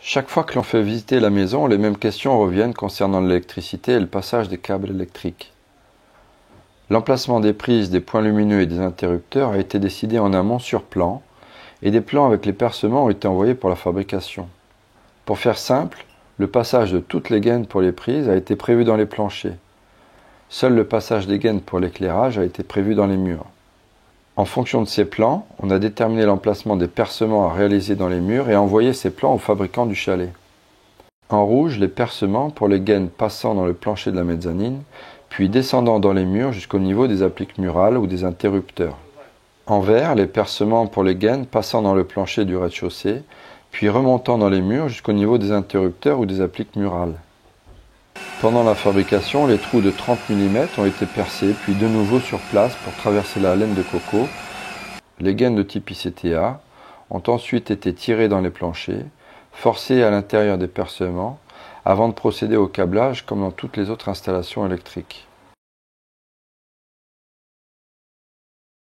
Chaque fois que l'on fait visiter la maison, les mêmes questions reviennent concernant l'électricité et le passage des câbles électriques. L'emplacement des prises, des points lumineux et des interrupteurs a été décidé en amont sur plan, et des plans avec les percements ont été envoyés pour la fabrication. Pour faire simple, le passage de toutes les gaines pour les prises a été prévu dans les planchers. Seul le passage des gaines pour l'éclairage a été prévu dans les murs. En fonction de ces plans, on a déterminé l'emplacement des percements à réaliser dans les murs et envoyé ces plans au fabricant du chalet. En rouge, les percements pour les gaines passant dans le plancher de la mezzanine, puis descendant dans les murs jusqu'au niveau des appliques murales ou des interrupteurs. En vert, les percements pour les gaines passant dans le plancher du rez-de-chaussée, puis remontant dans les murs jusqu'au niveau des interrupteurs ou des appliques murales. Pendant la fabrication, les trous de 30 mm ont été percés, puis de nouveau sur place pour traverser la laine de coco. Les gaines de type ICTA ont ensuite été tirées dans les planchers, forcées à l'intérieur des percements, avant de procéder au câblage comme dans toutes les autres installations électriques.